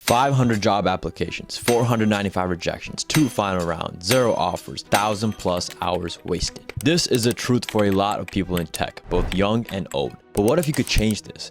500 job applications, 495 rejections, 2 final rounds, 0 offers, 1,000+ hours wasted. This is the truth for a lot of people in tech, both young and old. But what if you could change this?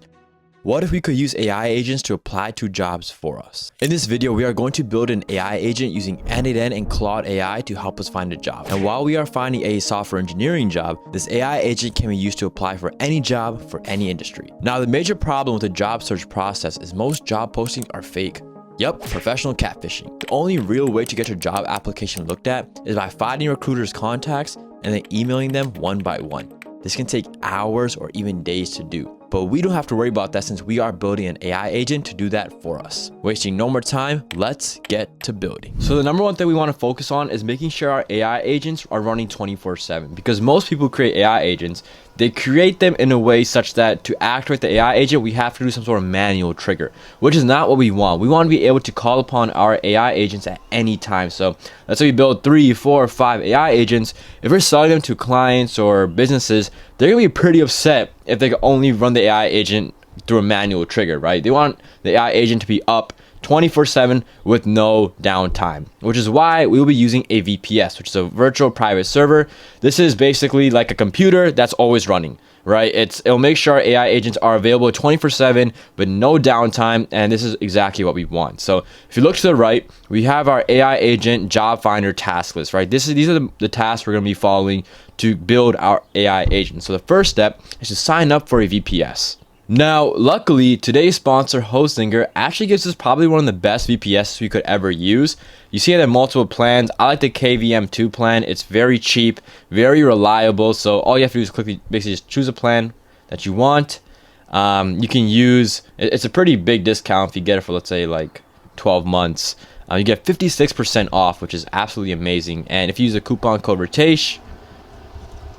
What if we could use AI agents to apply to jobs for us? In this video, we are going to build an AI agent using n8n and Claude AI to help us find a job. And while we are finding a software engineering job, this AI agent can be used to apply for any job for any industry. Now, the major problem with the job search process is most job postings are fake. Yep, professional catfishing. The only real way to get your job application looked at is by finding recruiters' contacts and then emailing them one by one. This can take hours or even days to do. But we don't have to worry about that since we are building an AI agent to do that for us. Wasting no more time, let's get to building. So the number one thing we want to focus on is making sure our AI agents are running 24/7, because most people create AI agents, they create them in a way such that to activate the AI agent, we have to do some sort of manual trigger, which is not what we want. We want to be able to call upon our AI agents at any time. So let's say we build 3, 4, 5 AI agents. If we're selling them to clients or businesses, they're going to be pretty upset if they can only run the AI agent through a manual trigger, right? They want the AI agent to be up 24/7 with no downtime, which is why we will be using a VPS, which is a virtual private server. This is basically like a computer that's always running, right? It'll make sure our AI agents are available 24/7 with no downtime, and this is exactly what we want. So if you look to the right, we have our AI agent job finder task list, right? These are the tasks we're going to be following to build our AI agent. So the first step is to sign up for a VPS. Now, luckily, today's sponsor, Hostinger, actually gives us probably one of the best VPS we could ever use. You see it in multiple plans. I like the KVM2 plan. It's very cheap, very reliable. So all you have to do is basically just choose a plan that you want. You can use, it's a pretty big discount if you get it for, let's say, like 12 months. You get 56% off, which is absolutely amazing. And if you use the coupon code Ritesh,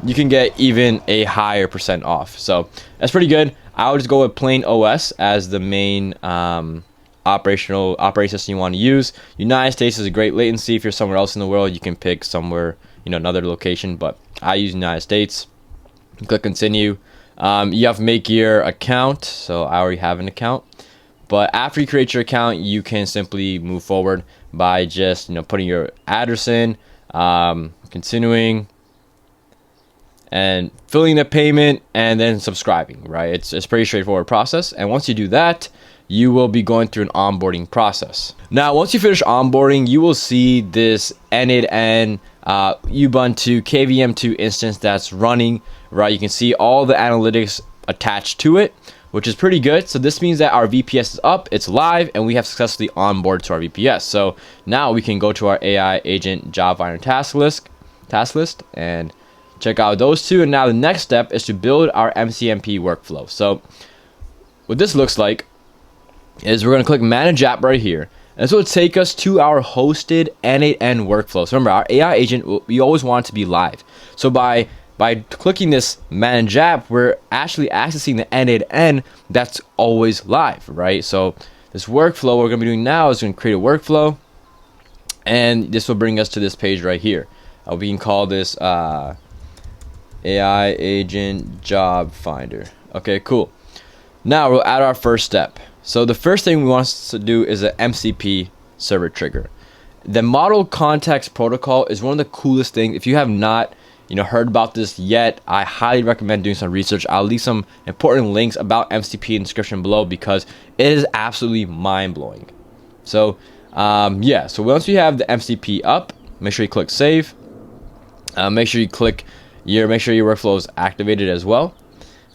you can get even a higher % off. So that's pretty good. I would just go with plain OS as the main operating system you want to use. United States is a great latency. If you're somewhere else in the world, you can pick somewhere, another location, but I use United States. Click continue. You have to make your account. So I already have an account, but after you create your account, you can simply move forward by just, putting your address in, continuing, and filling the payment, and then subscribing, right? It's a pretty straightforward process. And once you do that, you will be going through an onboarding process. Now, once you finish onboarding, you will see this n8n Ubuntu KVM2 instance that's running, right? You can see all the analytics attached to it, which is pretty good. So this means that our VPS is up, it's live, and we have successfully onboarded to our VPS. So now we can go to our AI agent job finder task list and check out those two. And now the next step is to build our MCMP workflow. So what this looks like is we're going to click manage app right here. And this will take us to our hosted n8n workflow. So remember, our AI agent, we always want it to be live. So by clicking this manage app, we're actually accessing the n8n that's always live, right? So this workflow we're going to be doing now is going to create a workflow, and this will bring us to this page right here. We can call this AI agent job finder. Okay, cool. Now we'll add our first step. So the first thing we want to do is an MCP server trigger. The model context protocol is one of the coolest things. If you have not, heard about this yet, I highly recommend doing some research. I'll leave some important links about MCP in the description below because it is absolutely mind-blowing. So yeah, so once we have the MCP up, make sure you click save. Make sure you make sure your workflow is activated as well.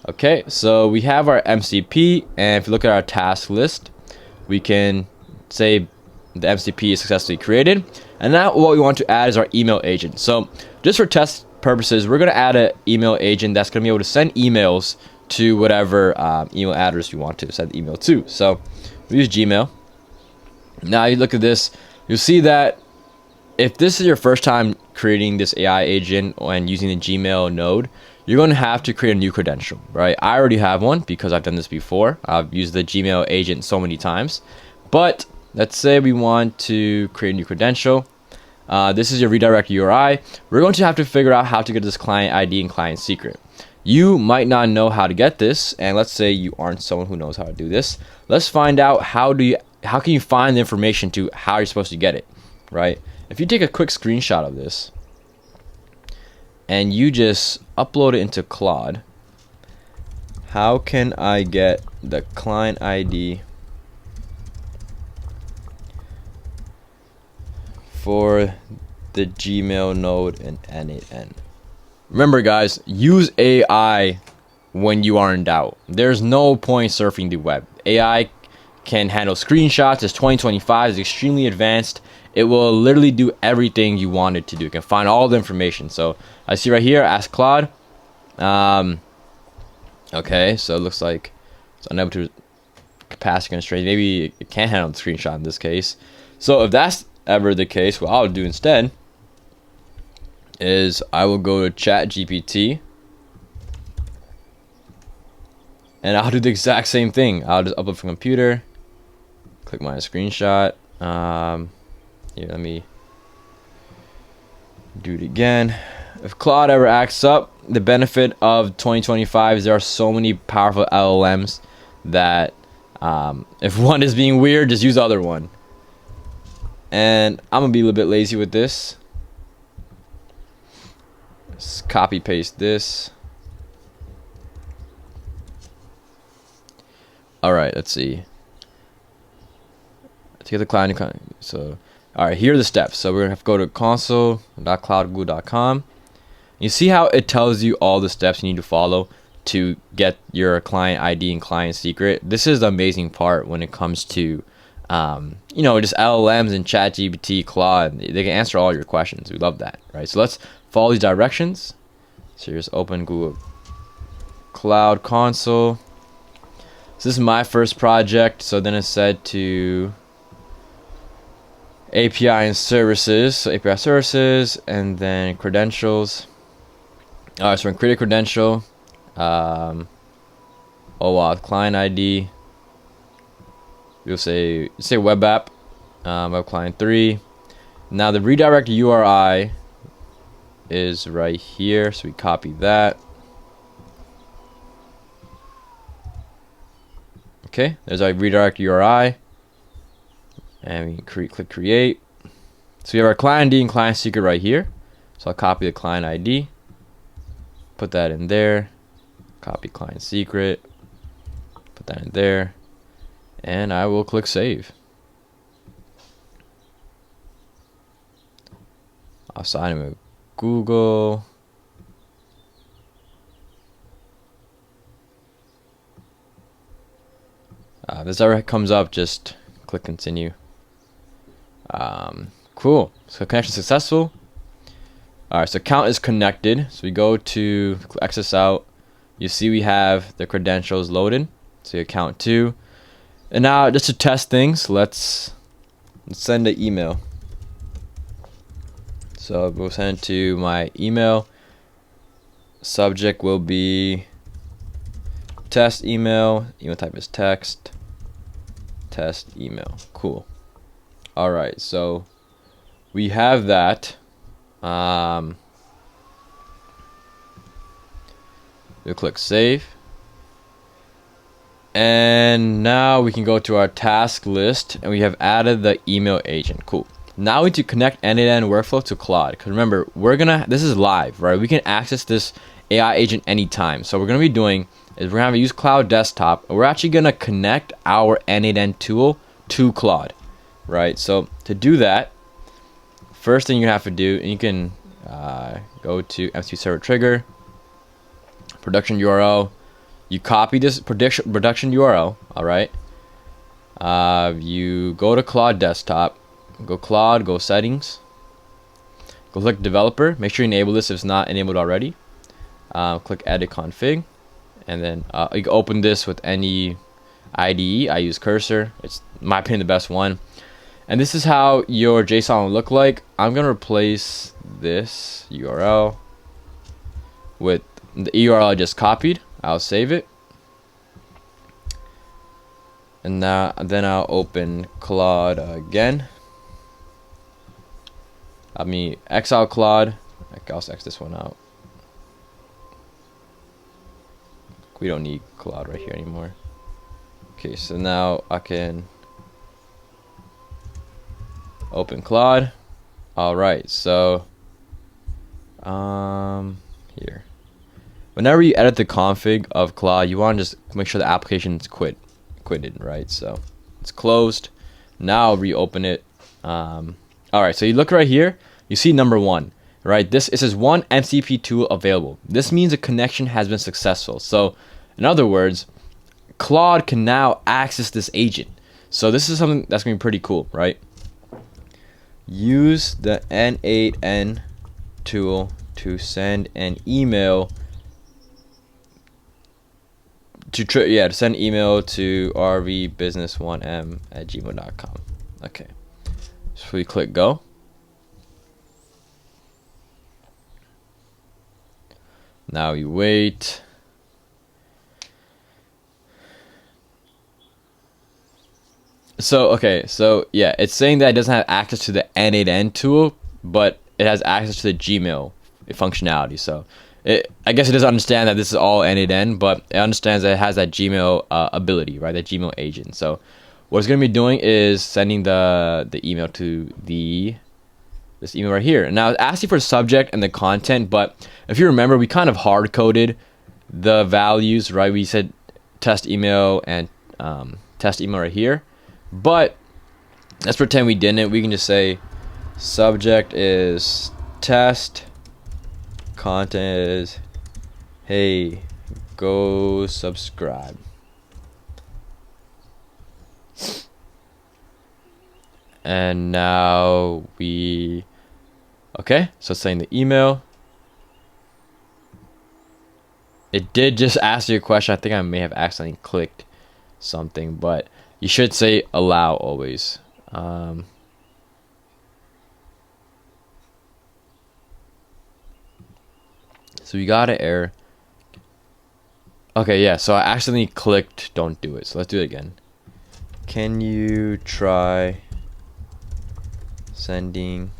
Okay, so we have our MCP, and if you look at our task list, we can say the MCP is successfully created. And now what we want to add is our email agent. So just for test purposes, we're going to add an email agent that's going to be able to send emails to whatever email address you want to send the email to. So we use Gmail. Now you look at this, you'll see that if this is your first time creating this AI agent and using the Gmail node, you're going to have to create a new credential, right? I already have one because I've done this before. I've used the Gmail agent so many times. But let's say we want to create a new credential. This is your redirect URI. We're going to have to figure out how to get this client ID and client secret. You might not know how to get this, and let's say you aren't someone who knows how to do this. Let's find out how do you how can you find the information to how you're supposed to get it, right? If you take a quick screenshot of this and you just upload it into Claude, how can I get the client ID for the Gmail node in n8n? Remember guys, use AI when you are in doubt. There's no point surfing the web. AI can handle screenshots. It's 2025, it's extremely advanced. It will literally do everything you want it to do. It can find all the information. So I see right here, ask Claude. Okay, so it looks like it's unable to capacity constraint. Maybe it can't handle the screenshot in this case. So if that's ever the case, what I'll do instead is I will go to ChatGPT and I'll do the exact same thing. I'll just upload from computer, click my screenshot. Here, let me do it again. If Claude ever acts up, the benefit of 2025 is there are so many powerful LLMs that if one is being weird, just use the other one. And I'm gonna be a little bit lazy with this. Just copy paste this. All right, let's see. To get the client, so all right, here are the steps. So we're gonna have to go to console.cloudglue.com. You see how it tells you all the steps you need to follow to get your client ID and client secret. This is the amazing part when it comes to you know, just LLMs and ChatGPT, Claude. They can answer all your questions. We love that, right? So let's follow these directions. So just open Google Cloud Console. So this is my first project. So then it's said to API and services. So API services and then credentials. Alright, so we're gonna create a credential. Client ID. We'll say web app, web client 3. Now the redirect URI is right here, so we copy that. Okay, there's our redirect URI, and we can click create. So we have our client ID and client secret right here. So I'll copy the client ID, put that in there, copy client secret, put that in there, and I will click save. I'll sign in with Google. If this ever comes up, just click continue. Cool. So connection successful. Alright, so account is connected. So we go to access out. You see we have the credentials loaded. So account 2. And now just to test things, let's send an email. So we'll send it to my email. Subject will be test email. Email type is text. Test email. Cool. Alright, so we have that. We'll click save. And now we can go to our task list and we have added the email agent. Cool. Now we need to connect n8n workflow to Claude. Because remember, this is live, right? We can access this AI agent anytime. So what we're gonna be doing is we're gonna use Cloud Desktop. And we're actually gonna connect our n8n tool to Claude, right? So to do that, first thing you have to do, and you can go to mcpServers trigger, production URL. You copy this production URL, all right? You go to Claude Desktop, go Claude, go Settings, go click Developer. Make sure you enable this if it's not enabled already. Click Edit Config, and then you can open this with any IDE. I use Cursor. It's, in my opinion, the best one. And this is how your JSON will look like. I'm gonna replace this URL with the URL I just copied. I'll save it, and then I'll open Claude again. Let me X out Claude. I'll X this one out. We don't need Claude right here anymore. Okay, so now I can Open Claude. All right, so here. Whenever you edit the config of Claude, you want to just make sure the application is quitted, right? So it's closed. Now reopen it. All right, so you look right here. You see number 1, right? It says one MCP tool available. This means a connection has been successful. So in other words, Claude can now access this agent. So this is something that's gonna be pretty cool, right? Use the n8n tool to send an email to send email to rvbusiness1m@gmail.com. Okay, so we click go. Now we wait. So yeah, it's saying that it doesn't have access to the n8n tool, but it has access to the Gmail functionality. So I guess it doesn't understand that this is all n8n, but it understands that it has that Gmail ability, right? That Gmail agent. So what it's going to be doing is sending the email to this email right here. And now it's asking for subject and the content, but if you remember, we kind of hard coded the values, right? We said test email and test email right here. But let's pretend we didn't. We can just say subject is test, content is hey, go subscribe. And now okay, so saying the email. It did just ask you a question. I think I may have accidentally clicked something, but you should say allow always. So we got an error. Okay, yeah, so I accidentally clicked don't do it. So let's do it again. Can you try sending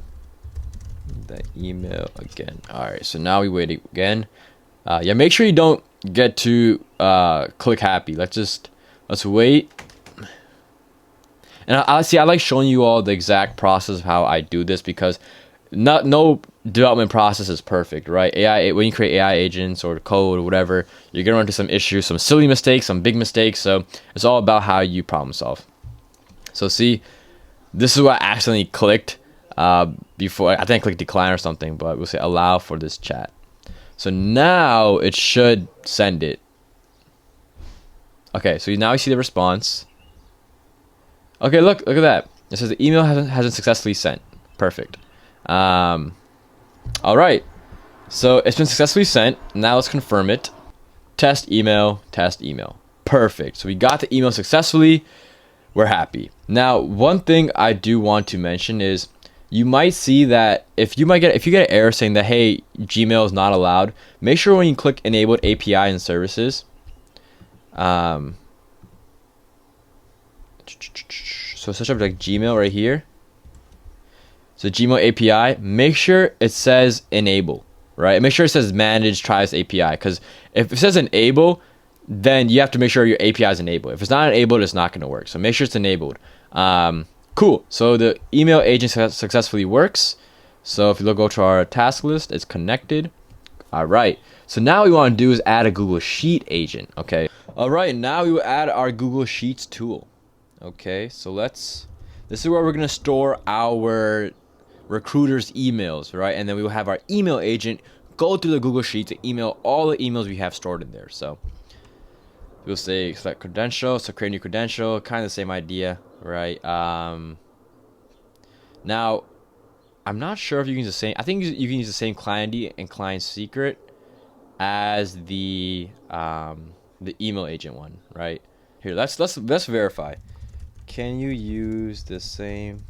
the email again? All right, so now we wait again. Yeah, make sure you don't get to click happy. Let's wait. And I like showing you all the exact process of how I do this, because no development process is perfect, right? When you create AI agents or code or whatever, you're gonna run into some issues, some silly mistakes, some big mistakes. So it's all about how you problem solve. So see, this is what I accidentally clicked before. I think I clicked decline or something, but we'll say allow for this chat. So now it should send it. Okay, so now you see the response. Okay, look at that. It says the email hasn't successfully sent. Perfect. All right. So it's been successfully sent. Now let's confirm it. Test email, test email. Perfect. So we got the email successfully. We're happy. Now, one thing I do want to mention is you might see that if you get an error saying that, hey, Gmail is not allowed, make sure when you click enabled API and services, so search up like Gmail right here. So Gmail API, make sure it says enable, right? Make sure it says manage tries API, because if it says enable, then you have to make sure your API is enabled. If it's not enabled, it's not going to work. So make sure it's enabled. Cool. So the email agent successfully works. So if you go to our task list, it's connected. All right. So now what we want to do is add a Google Sheet agent. Okay. All right. Now we will add our Google Sheets tool. Okay. So this is where we're going to store our recruiters' emails, right? And then we will have our email agent go through the Google Sheet to email all the emails we have stored in there. So we'll say select credential, so create a new credential, kind of the same idea, right? Now, I'm not sure if you can use the same. I think you can use the same client ID and client secret as the email agent one, right? Here, let's verify. Can you use the same?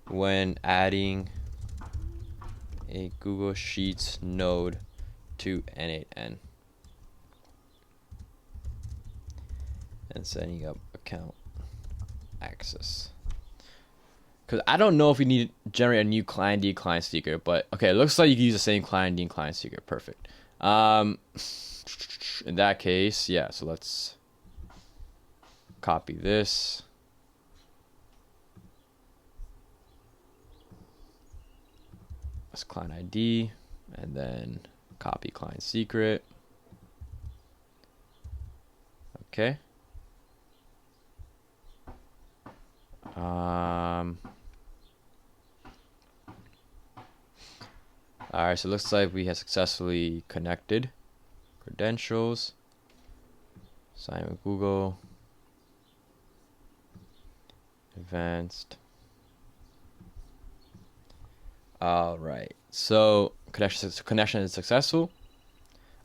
When adding a Google Sheets node to n8n and setting up account access, because I don't know if we need to generate a new client ID, client secret, but okay, it looks like you can use the same client ID and client secret. Perfect. In that case, yeah, so let's copy this. That's client ID, and then copy client secret. Okay. Alright, so it looks like we have successfully connected. Credentials. Sign with Google. Advanced. Alright, so connection is successful.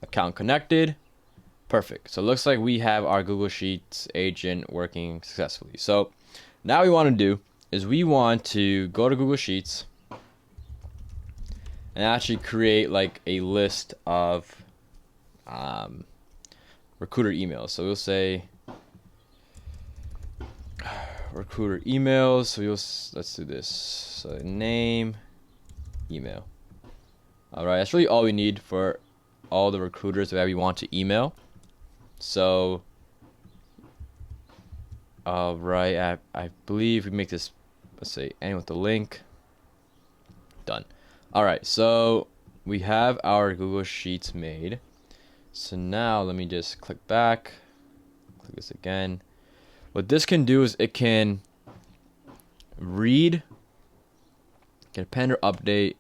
Account connected. Perfect. So it looks like we have our Google Sheets agent working successfully. So now what we want to do is we want to go to Google Sheets and actually create like a list of recruiter emails. So we'll say recruiter emails. So let's do this. So name, email. All right, that's really all we need for all the recruiters that we want to email. So, all right, I believe we make this, let's say, end with the link. Done. All right, so we have our Google Sheets made. So now let me just click back, click this again. What this can do is it can read, can append or update,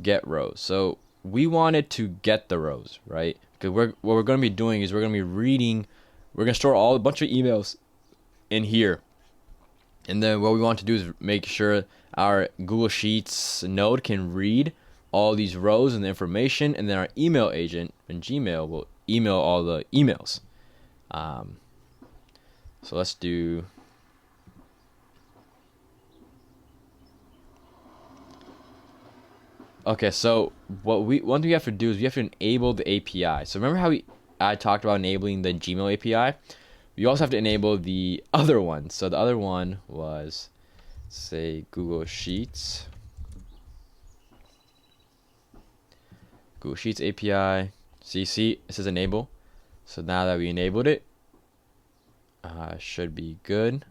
get rows. So we wanted to get the rows, right? Because what we're going to be doing is we're going to be reading, we're going to store a bunch of emails in here. And then what we want to do is make sure our Google Sheets node can read all these rows and the information, and then our email agent in Gmail will email all the emails. So let's do okay, so one thing we have to do is we have to enable the API. So remember how I talked about enabling the Gmail API? We also have to enable the other one. So the other one was, say, Google Sheets. Google Sheets API. See, it says enable. So now that we enabled it, should be good.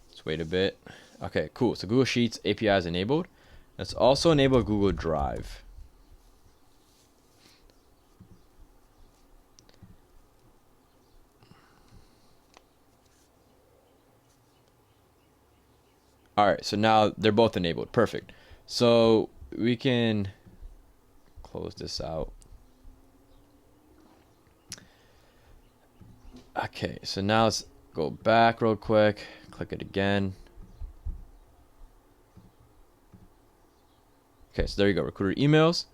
Let's wait a bit. Okay, cool. So Google Sheets API is enabled. Let's also enable Google Drive. All right, so now they're both enabled. Perfect. So we can close this out. Okay, so now let's go back real quick. Click it again. Okay, so there you go. Recruiter emails.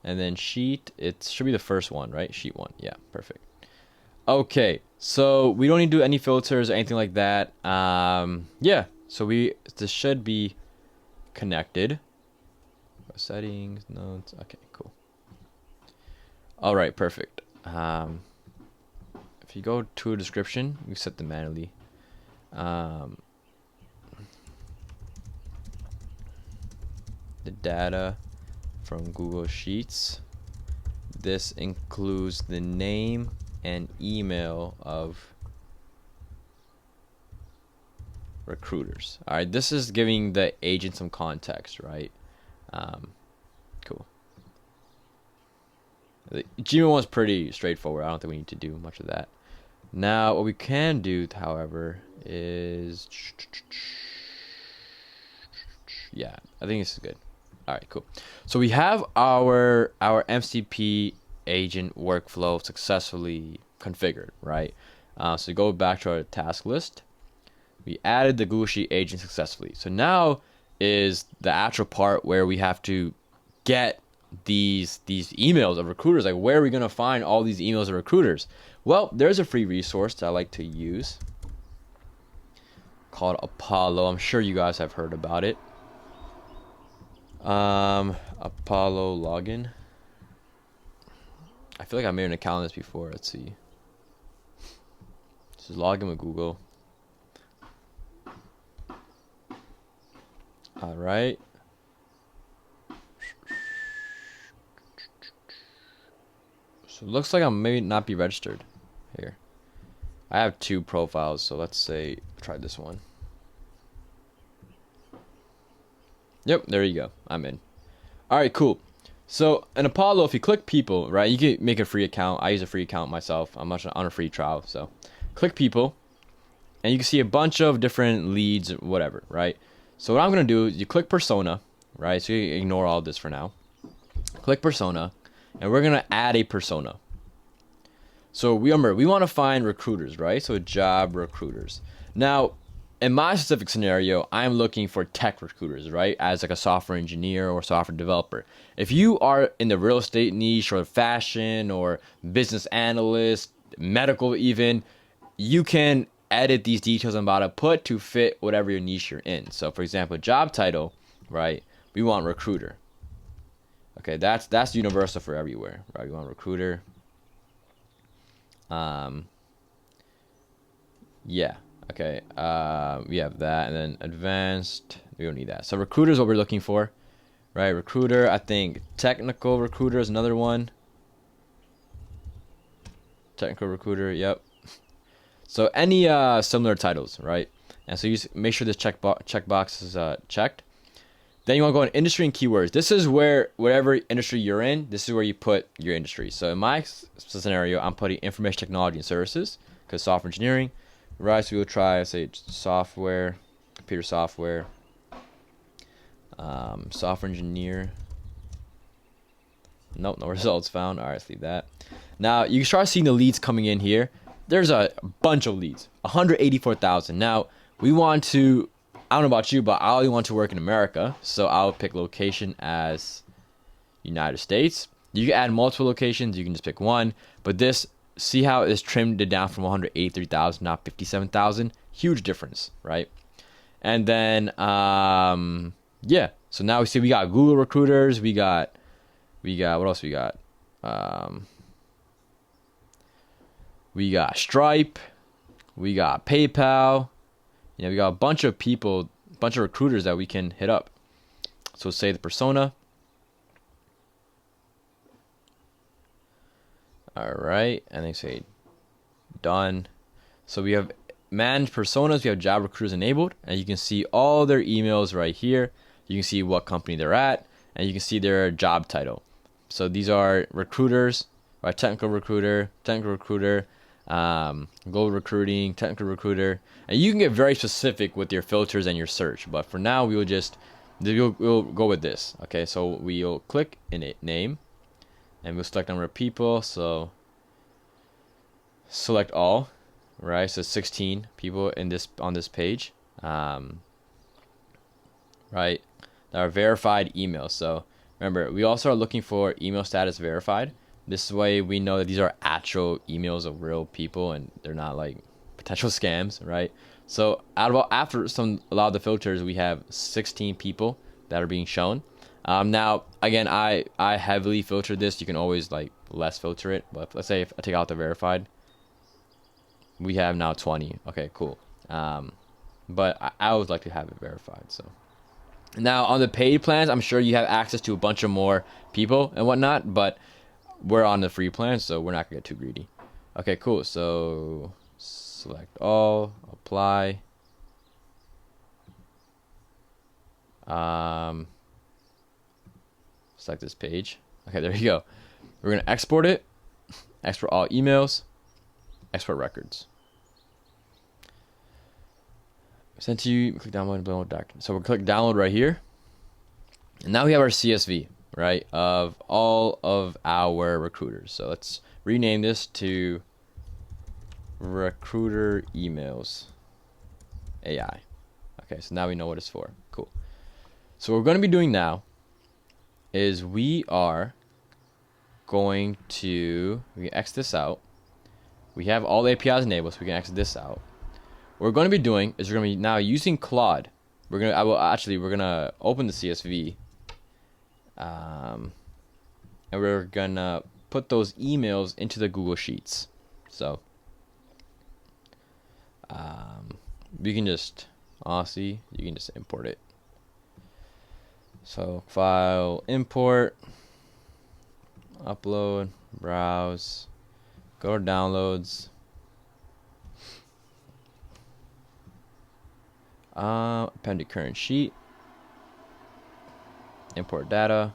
And then sheet, it should be the first one, right? Sheet 1. Yeah, perfect. Okay, so we don't need to do any filters or anything like that. Yeah, so this should be connected. Settings, notes. Okay, cool. All right, perfect. If you go to a description, you set them manually. The data from Google Sheets. This includes the name and email of recruiters. All right, this is giving the agent some context, right? Cool. The Gmail one's pretty straightforward. I don't think we need to do much of that. Now, what we can do, however, is yeah, I think this is good. All right, cool. So we have our MCP agent workflow successfully configured, right? So go back to our task list. We added the Google Sheet agent successfully. So now is the actual part where we have to get these emails of recruiters. Like, where are we going to find all these emails of recruiters? Well, there's a free resource that I like to use called Apollo. I'm sure you guys have heard about it. Apollo login. I feel like I made an account on this before. Let's see. This is login with Google. All right. So it looks like I may not be registered here. I have 2 profiles, so let's say try this one. Yep, there you go. I'm in. All right, cool. So in Apollo, if you click people, right, you can make a free account. I use a free account myself. I'm on a free trial, so click people, and you can see a bunch of different leads, whatever, right? So what I'm gonna do is you click persona, right? So you ignore all this for now. Click persona, and we're gonna add a persona. So remember, we want to find recruiters, right? So job recruiters. Now, in my specific scenario, I'm looking for tech recruiters, right? As like a software engineer or software developer. If you are in the real estate niche or fashion or business analyst, medical even, you can edit these details I'm about to put to fit whatever your niche you're in. So for example, job title, right? We want recruiter. Okay, that's universal for everywhere, right? We want recruiter. Yeah. Okay, we have that, and then advanced, we don't need that. So recruiter is what we're looking for, right? Recruiter, I think technical recruiter is another one. Technical recruiter, yep. So any similar titles, right? And so you make sure this checkbox is checked. Then you want to go on industry and keywords. This is where whatever industry you're in, this is where you put your industry. So in my scenario, I'm putting information technology and services because software engineering. Right, so we'll try, say, software, computer software, software engineer. Nope, no results found. All right, let's leave that. Now, you can start seeing the leads coming in here. There's a bunch of leads, 184,000. Now, we want to, I don't know about you, but I only want to work in America. So I'll pick location as United States. You can add multiple locations. You can just pick one. But this, see how it's trimmed it down from 183,000, not 57,000. Huge difference, right? And then, yeah. So now we see we got Google recruiters. We got what else we got? We got Stripe. We got PayPal. Yeah, we got a bunch of people, bunch of recruiters that we can hit up. So say the persona. All right, and they say done. So we have managed personas, we have job recruiters enabled, and you can see all their emails right here. You can see what company they're at, and you can see their job title. So these are recruiters, right? Technical recruiter, global recruiting, technical recruiter, and you can get very specific with your filters and your search. But for now, we'll go with this. Okay, so we'll click in it name. And we'll select number of people, so select all, right? So 16 people on this page, right? That are verified emails. So remember, we also are looking for email status verified. This way we know that these are actual emails of real people and they're not like potential scams, right? So after a lot of the filters, we have 16 people that are being shown. Now again, I heavily filtered this. You can always like less filter it, but let's say if I take out the verified, we have now 20. Okay, cool. But I always like to have it verified. So now on the paid plans, I'm sure you have access to a bunch of more people and whatnot, but we're on the free plan, so we're not gonna get too greedy. Okay, cool. So select all, apply. Select this page. Okay, there you go. We're gonna export it, export all emails, export records. Sent to you, click download and download document. So we'll click download right here. And now we have our CSV, right, of all of our recruiters. So let's rename this to recruiter emails AI. Okay, so now we know what it's for. Cool. So what we're gonna be doing now is we are going to, we can X this out. We have all the APIs enabled, so we can exit this out. What we're going to be doing is we're going to be now using Claude. We're going to open the CSV, and we're going to put those emails into the Google Sheets. So we can just, honestly, you can just import it. So file, import, upload, browse, go to downloads. append to current sheet. Import data.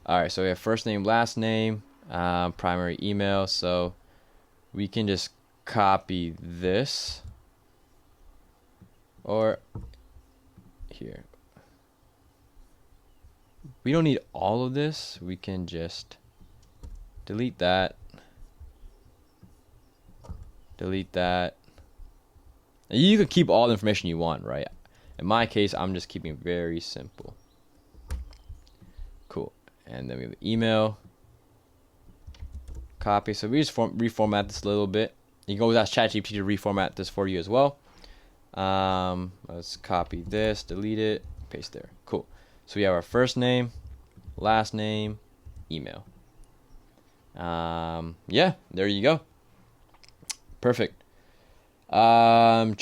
All right, so we have first name, last name, primary email. So we can just copy this, or here. We don't need all of this. We can just delete that. Delete that. And you can keep all the information you want, right? In my case, I'm just keeping it very simple. Cool. And then we have email. Copy. So we just reformat this a little bit. You can always ask ChatGPT to reformat this for you as well. Let's copy this, delete it, paste there. Cool. So we have our first name, last name, email. Yeah, there you go. Perfect. And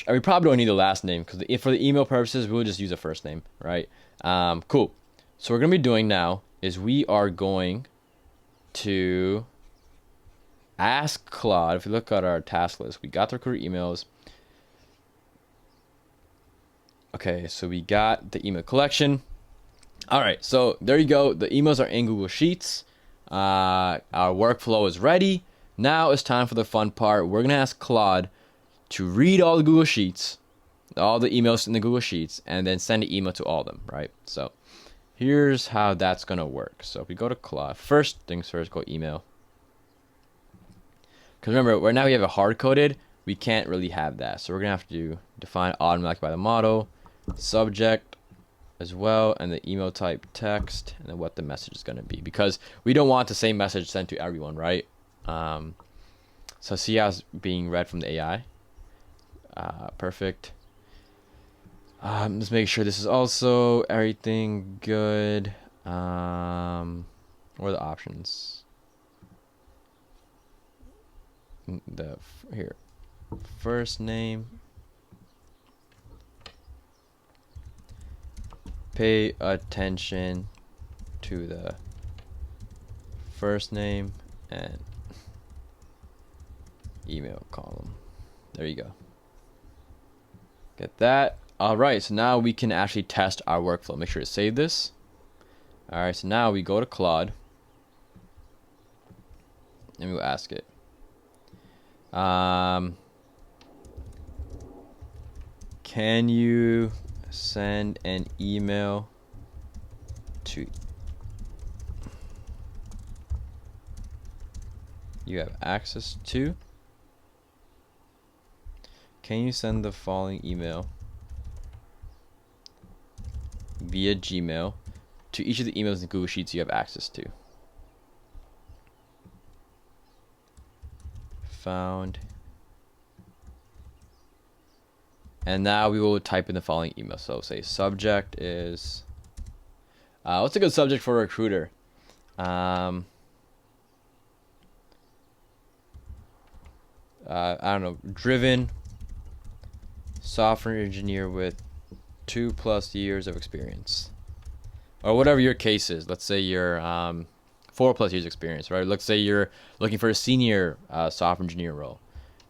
we probably don't need the last name because for the email purposes, we'll just use a first name, right? Cool. So what we're going to be doing now is we are going to ask Claude. If you look at our task list, we got the recruiter emails. Okay, so we got the email collection. All right, so there you go. The emails are in Google Sheets. Our workflow is ready. Now it's time for the fun part. We're gonna ask Claude to read all the Google Sheets, all the emails in the Google Sheets, and then send an email to all of them, right? So here's how that's gonna work. So if we go to Claude, first things first, go email. Because remember, right now we have it hard-coded. We can't really have that. So we're gonna have to define automatically by the model, subject as well, and the email type text, and then what the message is gonna be. Because we don't want the same message sent to everyone, right? So see how it's being read from the AI. Perfect. Let's make sure this is also everything good. What are the options? Here, first name. Pay attention to the first name and email column. There you go. Get that. All right, so now we can actually test our workflow. Make sure to save this. All right, so now we go to Claude and we'll ask it. Can you send an email to you have access to? Can you send the following email via Gmail to each of the emails in Google Sheets you have access to? Found. And now we will type in the following email. So say subject is what's a good subject for a recruiter? I don't know, driven software engineer with 2+ years of experience, or whatever your case is. Let's say you're 4+ years experience, right? Let's say you're looking for a senior software engineer role,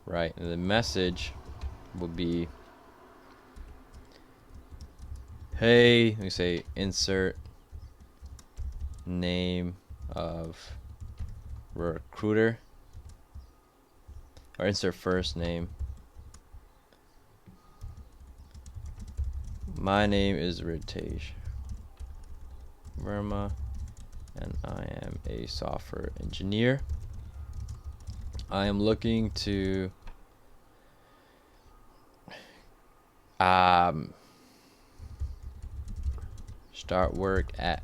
right? And the message will be, hey, let me say insert name of recruiter, or insert first name. My name is Ritesh Verma, and I am a software engineer. I am looking to start work at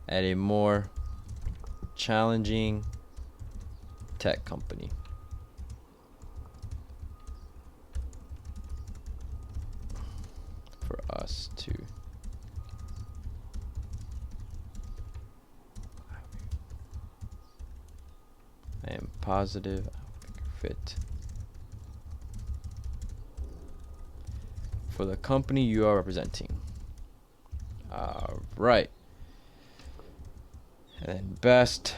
a more challenging tech company. For us to I am positive fit for the company you are representing. Right. And then best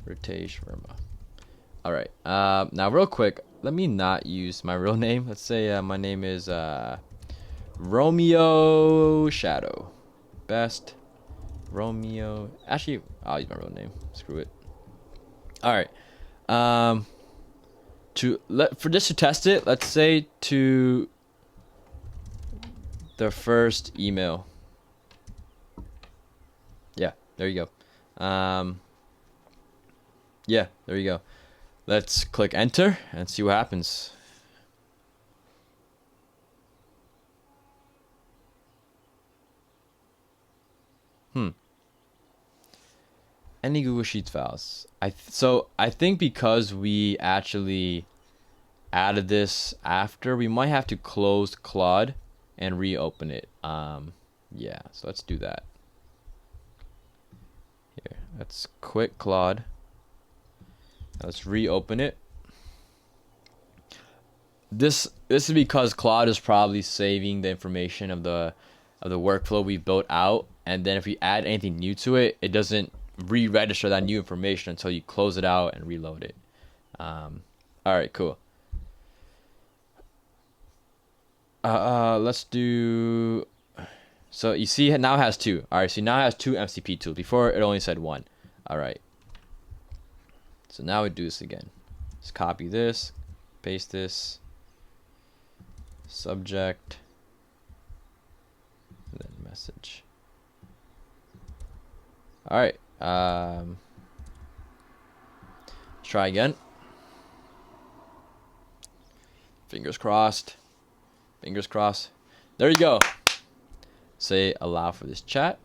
Ritesh Verma. All right. Now real quick, let me not use my real name. Let's say my name is Romeo Shadow. Best Romeo. Actually, I'll use my real name. Screw it. All right. For just to test it, let's say to the first email. Yeah, there you go. Yeah, there you go. Let's click enter and see what happens. Any Google Sheets files. So I think because we actually added this after, we might have to close Claude and reopen it. Yeah, so let's do that. Here, let's quit Claude. Let's reopen it. This is because Claude is probably saving the information of the workflow we built out, and then if we add anything new to it, it doesn't re-register that new information until you close it out and reload it. All right, cool. Let's do. So you see, it now has two. All right, so now it has two MCP tools. Before it only said one. All right. So now we do this again. Let's copy this, paste this, subject, and then message. All right. Let's try again. Fingers crossed. Fingers crossed. There you go. Say allow for this chat.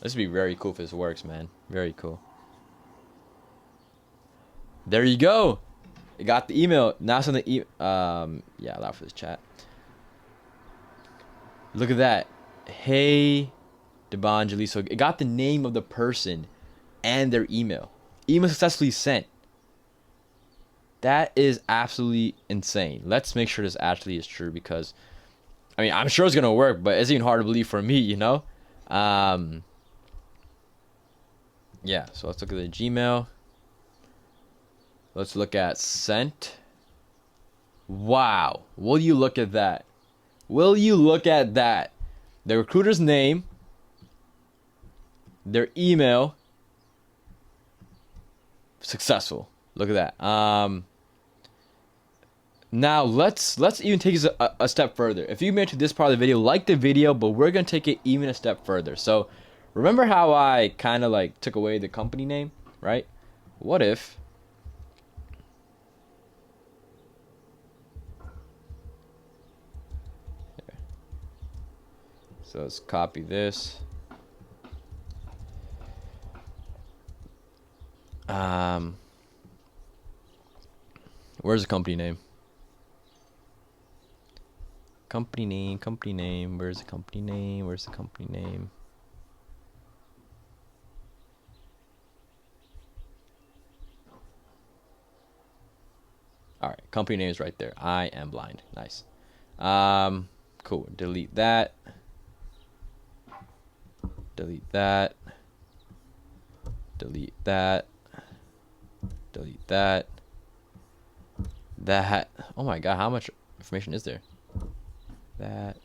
This would be very cool if this works, man. Very cool. There you go. It got the email. Now it's on the yeah, allow for this chat. Look at that. Hey, Debanjali. So it got the name of the person and their email. Email successfully sent. That is absolutely insane. Let's make sure this actually is true, because I mean, I'm sure it's gonna work, but it's even hard to believe for me, you know. Yeah, so let's look at the Gmail. Let's look at sent. Wow, will you look at that? Will you look at that? The recruiter's name, their email, successful. Look at that. Now let's even take it a step further. If you made it to this part of the video, like the video, but we're gonna take it even a step further. So remember how I kind of like took away the company name, right? What if so let's copy this. Where's the company name? Company name, where's the company name? Where's the company name? All right, company name is right there. I am blind. Nice. Cool. Delete that. Delete that. Delete that. Delete that. That. Oh my god, how much information is there? That.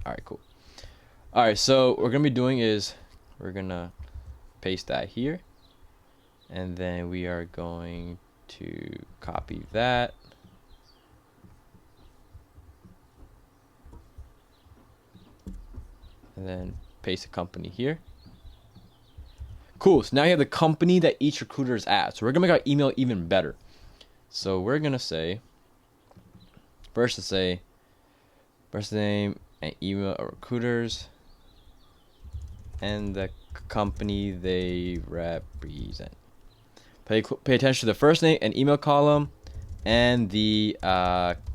All right, cool. All right, so what we're gonna be doing is we're gonna paste that here, and then we are going to copy that. And then paste the company here. Cool, so now you have the company that each recruiter is at. So we're gonna make our email even better. So we're gonna say, first name and email of recruiters and the company they represent. Pay attention to the first name and email column and the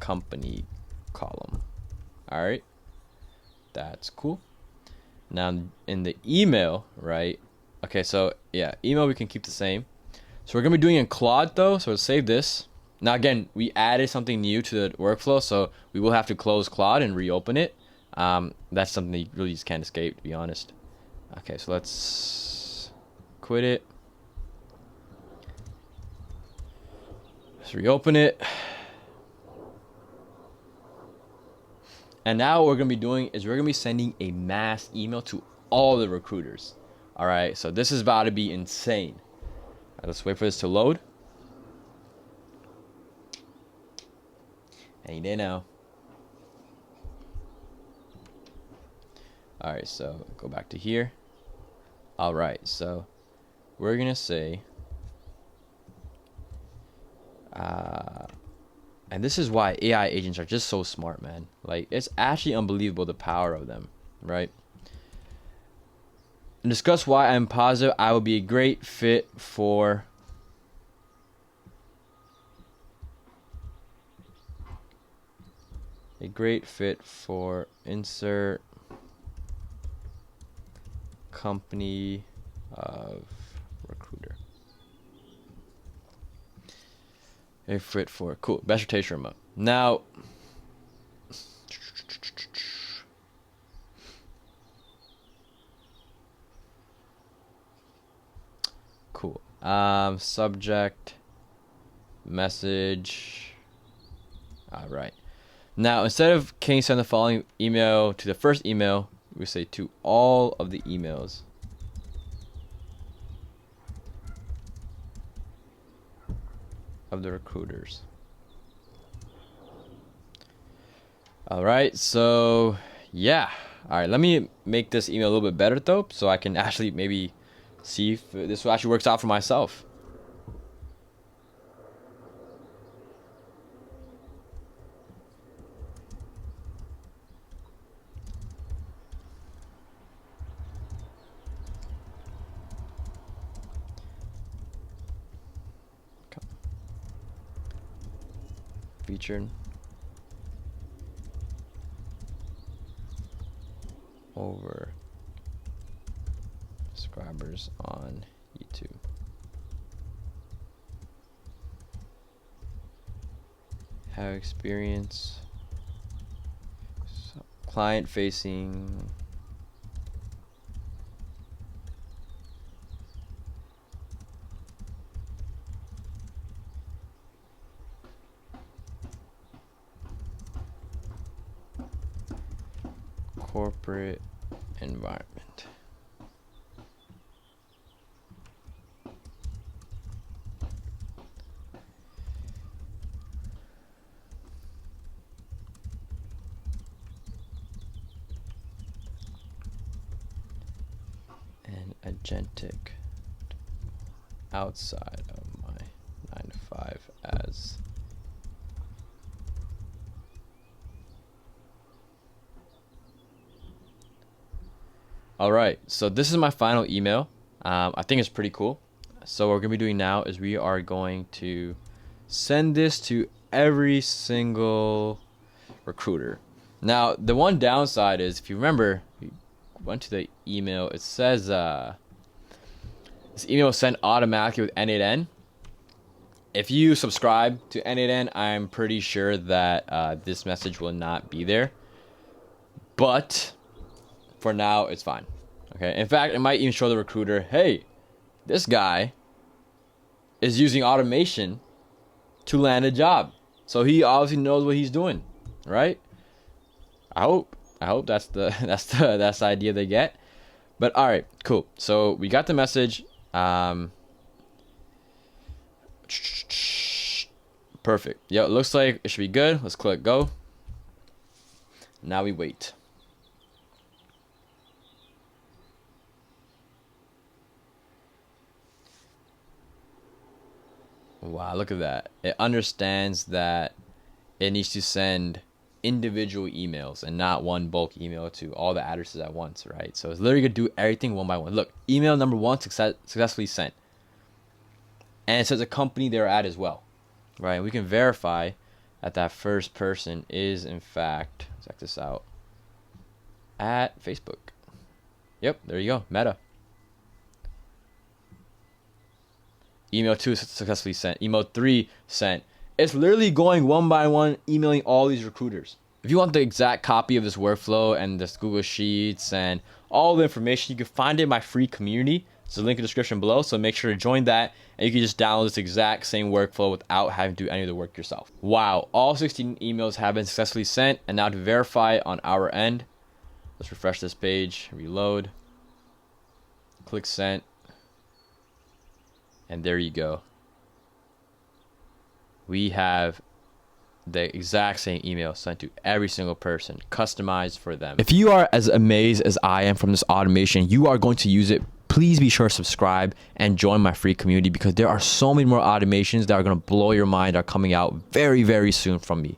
company column. All right, that's cool. Now in the email, right? Okay, so yeah, email we can keep the same. So we're gonna be doing it in Claude though, so let's save this. Now again, we added something new to the workflow, so we will have to close Claude and reopen it. That's something that you really just can't escape, to be honest. Okay, so let's quit it. Let's reopen it. And now what we're going to be doing is we're going to be sending a mass email to all the recruiters. All right, so this is about to be insane. All right, let's wait for this to load. Any day now. All right, so go back to here. All right, so we're going to say, and this is why AI agents are just so smart, man. Like, it's actually unbelievable the power of them, right? And discuss why I'm positive I will be a great fit for insert company of recruiter. A fit for cool. Best rotation remote. Now, cool. Subject, message. All right. Now, instead of can you send the following email to the first email, we say to all of the emails of the recruiters. All right, so yeah. All right, let me make this email a little bit better though, so I can actually maybe see if this actually works out for myself. Featured over subscribers on YouTube. Have experience client facing corporate environment. And agentic outside of my 9 to 5 as all right, so this is my final email. I think it's pretty cool. So what we're gonna be doing now is we are going to send this to every single recruiter. Now, the one downside is, if you remember, you went to the email, it says this email was sent automatically with n8n. If you subscribe to n8n, I'm pretty sure that this message will not be there. But for now, it's fine. Okay. In fact, it might even show the recruiter, hey, this guy is using automation to land a job. So he obviously knows what he's doing, right? I hope that's the that's the idea they get. But all right, cool. So we got the message. Perfect. Yeah, it looks like it should be good. Let's click go. Now we wait. Wow, look at that. It understands that it needs to send individual emails and not one bulk email to all the addresses at once, right? So it's literally going to do everything one by one. Look, email number 1 successfully sent. And it says a company they're at as well, right? We can verify that that first person is, in fact, check this out, at Facebook. Yep, there you go, Meta. Email 2 successfully sent. Email 3 sent. It's literally going one by one, emailing all these recruiters. If you want the exact copy of this workflow and this Google Sheets and all the information, you can find it in my free community. There's a link in the description below, so make sure to join that, and you can just download this exact same workflow without having to do any of the work yourself. Wow, all 16 emails have been successfully sent, and now to verify on our end, let's refresh this page, reload, click send, and there you go. We have the exact same email sent to every single person, customized for them. If you are as amazed as I am from this automation, you are going to use it. Please be sure to subscribe and join my free community, because there are so many more automations that are going to blow your mind, are coming out very, very soon from me.